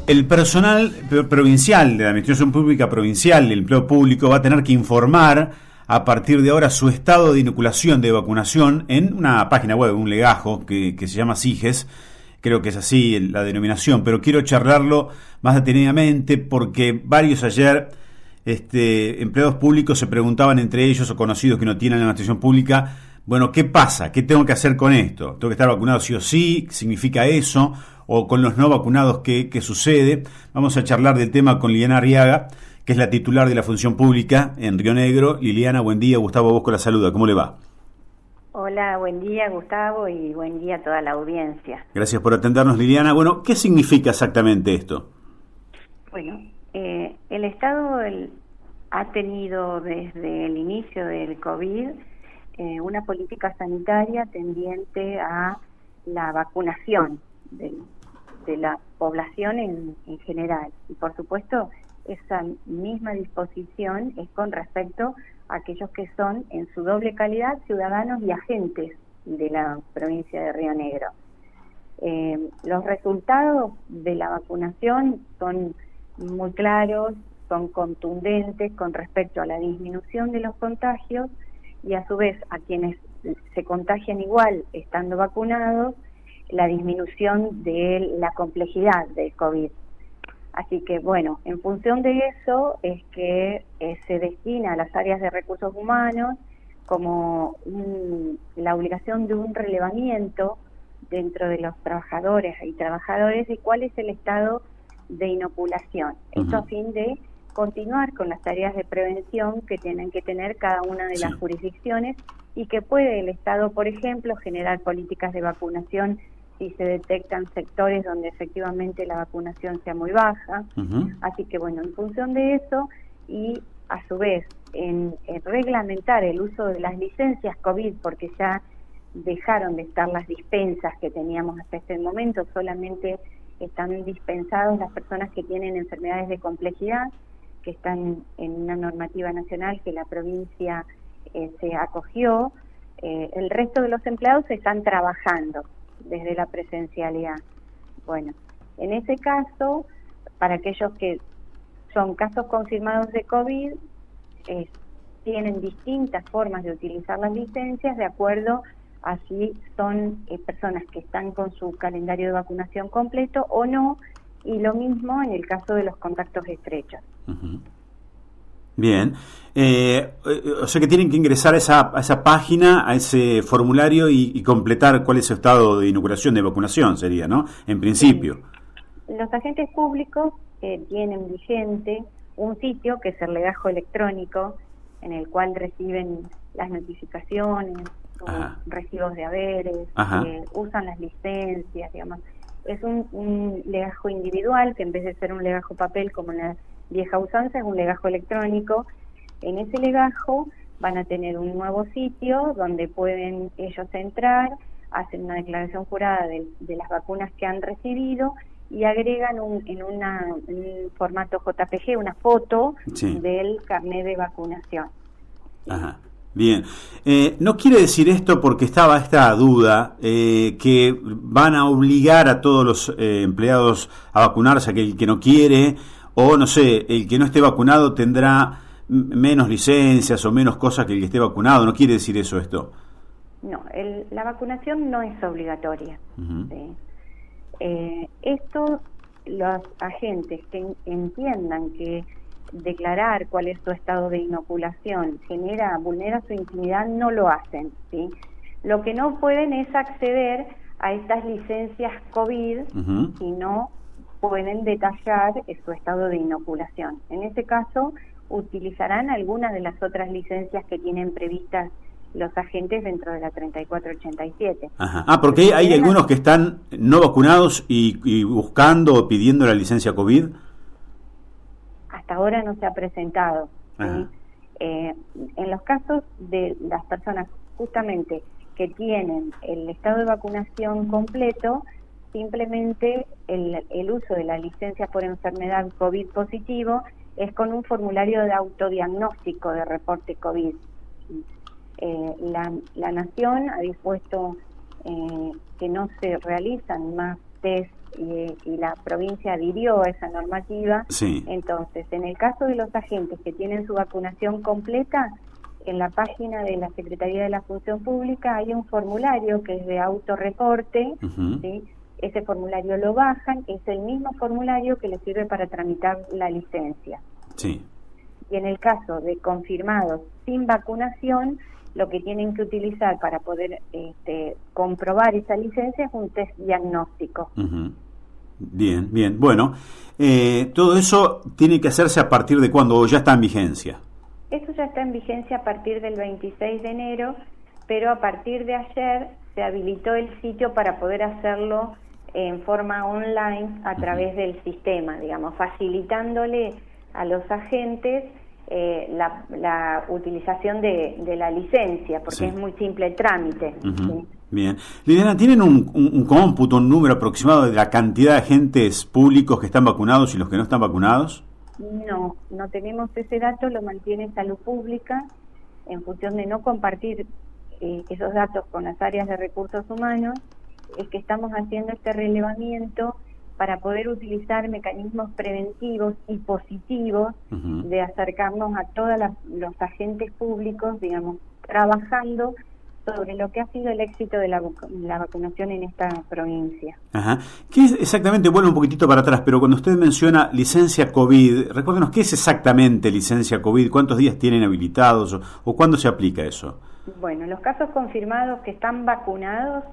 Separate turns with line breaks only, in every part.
El personal provincial de la Administración Pública Provincial, el empleo público, va a tener que informar a partir de ahora su estado de inoculación de vacunación en una página web, un legajo que se llama SIGES. Creo que es así la denominación, pero quiero charlarlo más detenidamente porque varios ayer empleados públicos se preguntaban entre ellos o conocidos que no tienen la administración pública, bueno, ¿qué pasa? ¿Qué tengo que hacer con esto? ¿Tengo que estar vacunado sí o sí? ¿Qué significa eso? ¿O con los no vacunados qué sucede? Vamos a charlar del tema con Liliana Arriaga, que es la titular de la Función Pública en Río Negro. Liliana, buen día. Gustavo Bosco la saluda. ¿Cómo le va?
Hola, buen día Gustavo y buen día a toda la audiencia.
Gracias por atendernos, Liliana. Bueno, ¿qué significa exactamente esto?
Bueno, el Estado ha tenido desde el inicio del COVID una política sanitaria tendiente a la vacunación de la población en general. Y por supuesto, esa misma disposición es con respecto a aquellos que son en su doble calidad ciudadanos y agentes de la provincia de Río Negro. Los resultados de la vacunación son muy claros, son contundentes con respecto a la disminución de los contagios y a su vez a quienes se contagian igual estando vacunados, la disminución de la complejidad del COVID. Así que, bueno, en función de eso es que se destina a las áreas de recursos humanos como la obligación de un relevamiento dentro de los trabajadores y trabajadoras de cuál es el estado de inoculación. Esto a fin de continuar con las tareas de prevención que tienen que tener cada una de las jurisdicciones y que puede el Estado, por ejemplo, generar políticas de vacunación si se detectan sectores donde efectivamente la vacunación sea muy baja. Así que bueno, en función de eso y a su vez en reglamentar el uso de las licencias COVID, porque ya dejaron de estar las dispensas que teníamos hasta este momento, solamente están dispensados las personas que tienen enfermedades de complejidad, que están en una normativa nacional que la provincia se acogió. El resto de los empleados están trabajando desde la presencialidad. Bueno, en ese caso, para aquellos que son casos confirmados de COVID, tienen distintas formas de utilizar las licencias de acuerdo a si son personas que están con su calendario de vacunación completo o no, y lo mismo en el caso de los contactos estrechos.
Bien, o sea que tienen que ingresar a esa página, a ese formulario y completar cuál es su estado de inoculación, de vacunación sería, ¿no? En principio.
Los agentes públicos tienen vigente un sitio que es el legajo electrónico, en el cual reciben las notificaciones, recibos de haberes, usan las licencias, digamos. Es un legajo individual que en vez de ser un legajo papel como en la vieja usanza, es un legajo electrónico. En ese legajo van a tener un nuevo sitio donde pueden ellos entrar, hacen una declaración jurada de las vacunas que han recibido y agregan en un formato JPG una foto del carnet de vacunación.
Bien, no quiere decir esto porque estaba esta duda que van a obligar a todos los empleados a vacunarse, aquel que no quiere, o no sé, el que no esté vacunado tendrá menos licencias o menos cosas que el que esté vacunado. No quiere decir eso esto.
No, la vacunación no es obligatoria. Esto, los agentes que entiendan que declarar cuál es su estado de inoculación vulnera su intimidad, no lo hacen, ¿sí? Lo que no pueden es acceder a estas licencias COVID si no pueden detallar su estado de inoculación. En ese caso, utilizarán algunas de las otras licencias que tienen previstas los agentes dentro de la 3487.
Porque hay algunos que están no vacunados y buscando o pidiendo la licencia COVID.
Hasta ahora no se ha presentado. ¿Sí? En los casos de las personas justamente que tienen el estado de vacunación completo, simplemente el uso de la licencia por enfermedad COVID positivo es con un formulario de autodiagnóstico de reporte COVID. La Nación ha dispuesto que no se realizan más test y la provincia adhirió a esa normativa.
Sí.
Entonces, en el caso de los agentes que tienen su vacunación completa, en la página de la Secretaría de la Función Pública hay un formulario que es de autorreporte, ¿sí? Ese formulario lo bajan, es el mismo formulario que les sirve para tramitar la licencia.
Sí.
Y en el caso de confirmados sin vacunación, lo que tienen que utilizar para poder comprobar esa licencia es un test diagnóstico.
Bien, bien. Bueno, todo eso tiene que hacerse a partir de cuándo, o ya está en vigencia.
Eso ya está en vigencia a partir del 26 de enero, pero a partir de ayer se habilitó el sitio para poder hacerlo en forma online a través del sistema, digamos, facilitándole a los agentes la utilización de la licencia, porque es muy simple el trámite. ¿Sí?
Bien. Liliana, ¿tienen un cómputo, un número aproximado de la cantidad de agentes públicos que están vacunados y los que no están vacunados?
No tenemos ese dato, lo mantiene Salud Pública en función de no compartir esos datos con las áreas de recursos humanos. Es que estamos haciendo este relevamiento para poder utilizar mecanismos preventivos y positivos de acercarnos a todos los agentes públicos, digamos, trabajando sobre lo que ha sido el éxito de la vacunación en esta provincia.
Ajá. ¿Qué es exactamente? Vuelvo un poquitito para atrás, pero cuando usted menciona licencia COVID, recuérdenos, ¿qué es exactamente licencia COVID? ¿Cuántos días tienen habilitados o cuándo se aplica eso?
Bueno, los casos confirmados que están vacunados,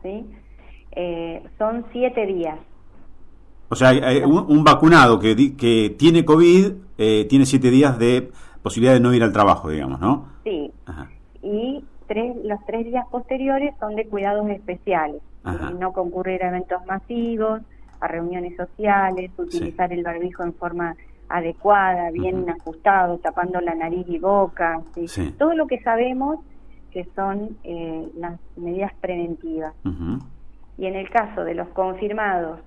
¿sí? Son 7 días.
O sea, un vacunado que tiene COVID tiene 7 días de posibilidad de no ir al trabajo, digamos, ¿no?
Sí.
Ajá.
Y los 3 días posteriores son de cuidados especiales. No concurrir a eventos masivos, a reuniones sociales, utilizar el barbijo en forma adecuada, bien ajustado, tapando la nariz y boca, ¿sí? Sí. Todo lo que sabemos que son las medidas preventivas. Y en el caso de los confirmados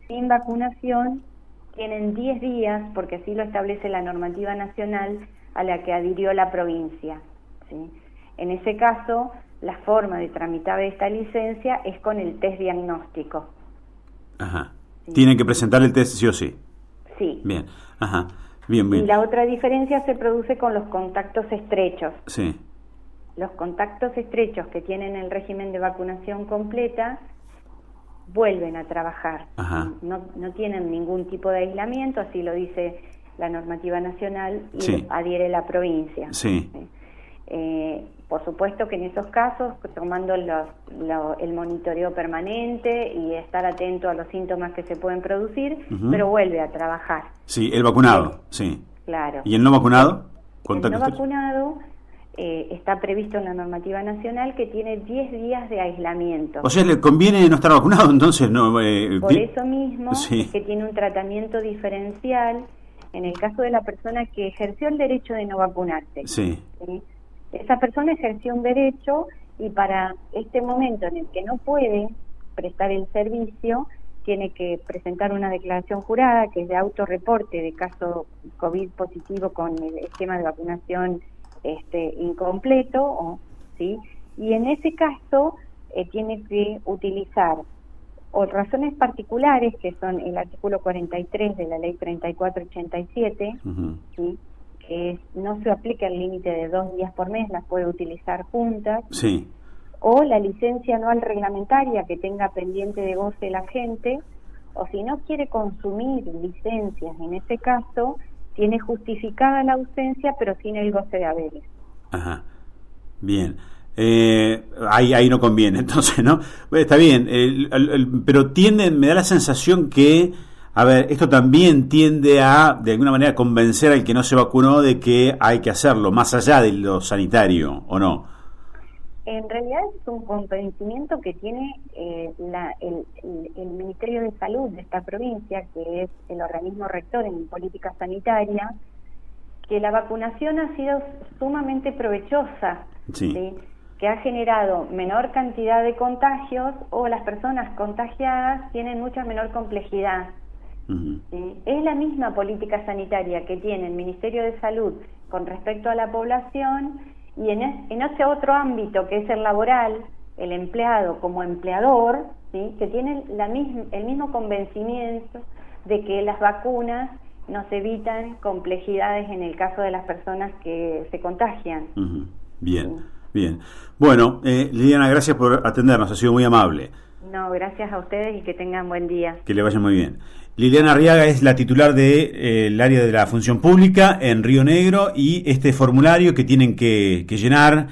sin vacunación, tienen 10 días, porque así lo establece la normativa nacional a la que adhirió la provincia, ¿sí? En ese caso, la forma de tramitar esta licencia es con el test diagnóstico.
Ajá. ¿Sí? ¿Tienen que presentar el test sí o sí?
Sí.
Bien. Ajá. Bien, bien.
Y la otra diferencia se produce con los contactos estrechos.
Sí.
Los contactos estrechos que tienen el régimen de vacunación completa vuelven a trabajar. No tienen ningún tipo de aislamiento, así lo dice la normativa nacional y adhiere la provincia.
Sí.
Por supuesto que en esos casos, tomando el monitoreo permanente y estar atento a los síntomas que se pueden producir, pero vuelve a trabajar.
Sí, el vacunado, sí.
Claro.
¿Y el no vacunado?
El no vacunado está previsto en la normativa nacional que tiene 10 días de aislamiento.
O sea, ¿le conviene no estar vacunado entonces? No,
por eso mismo es que tiene un tratamiento diferencial en el caso de la persona que ejerció el derecho de no vacunarse.
Sí.
¿Sí? Esa persona ejerció un derecho y para este momento en el que no puede prestar el servicio, tiene que presentar una declaración jurada que es de autorreporte de caso COVID positivo con el esquema de vacunación incompleto, ¿sí? Y en ese caso tiene que utilizar o razones particulares, que son el artículo 43 de la ley 3487, ¿sí? Que no se aplica el límite de 2 días por mes, las puede utilizar juntas,
sí.
O la licencia anual reglamentaria que tenga pendiente de goce el agente, o si no quiere consumir licencias, en ese caso tiene justificada la ausencia pero sin el goce de haberes.
Ajá, bien. Ahí no conviene, entonces, ¿no? Está bien, pero me da la sensación que, a ver, esto también tiende a, de alguna manera, convencer al que no se vacunó de que hay que hacerlo, más allá de lo sanitario, ¿o no?
En realidad es un convencimiento que tiene el Ministerio de Salud de esta provincia, que es el organismo rector en política sanitaria, que la vacunación ha sido sumamente provechosa, ¿sí? Que ha generado menor cantidad de contagios o las personas contagiadas tienen mucha menor complejidad. ¿Sí? Es la misma política sanitaria que tiene el Ministerio de Salud con respecto a la población y en ese otro ámbito que es el laboral, el empleado como empleador, ¿sí? Que tienen el mismo convencimiento de que las vacunas nos evitan complejidades en el caso de las personas que se contagian.
Uh-huh. Bien, sí. Bien. Bueno, Liliana, gracias por atendernos, ha sido muy amable.
No, gracias a ustedes y que tengan buen día.
Que le vaya muy bien. Liliana Arriaga es la titular del área de la función pública en Río Negro, y este formulario que tienen que llenar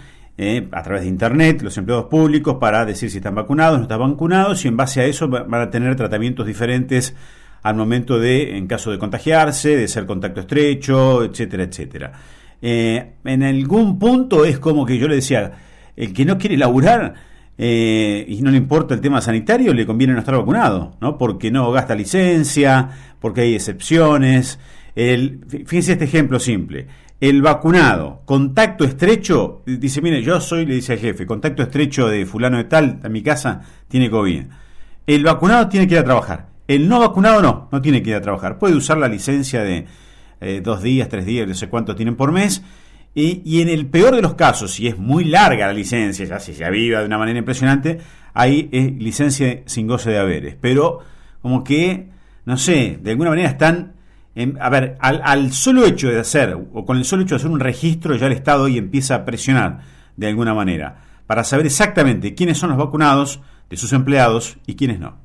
a través de internet los empleados públicos para decir si están vacunados, no están vacunados, y en base a eso van a tener tratamientos diferentes al momento en caso de contagiarse, de ser contacto estrecho, etcétera, etcétera. En algún punto es como que yo le decía, el que no quiere laburar y no le importa el tema sanitario, le conviene no estar vacunado, ¿no? Porque no gasta licencia, porque hay excepciones. Fíjense este ejemplo simple. El vacunado, contacto estrecho, dice, mire, le dice al jefe, contacto estrecho de fulano de tal, a mi casa, tiene COVID. El vacunado tiene que ir a trabajar. El no vacunado no tiene que ir a trabajar. Puede usar la licencia de 2 días, 3 días, no sé cuánto tienen por mes. Y en el peor de los casos, si es muy larga la licencia, si se aviva de una manera impresionante, hay licencia sin goce de haberes. Pero como que, no sé, de alguna manera están... al solo hecho de hacer, o con el solo hecho de hacer un registro, ya el Estado hoy empieza a presionar de alguna manera para saber exactamente quiénes son los vacunados de sus empleados y quiénes no.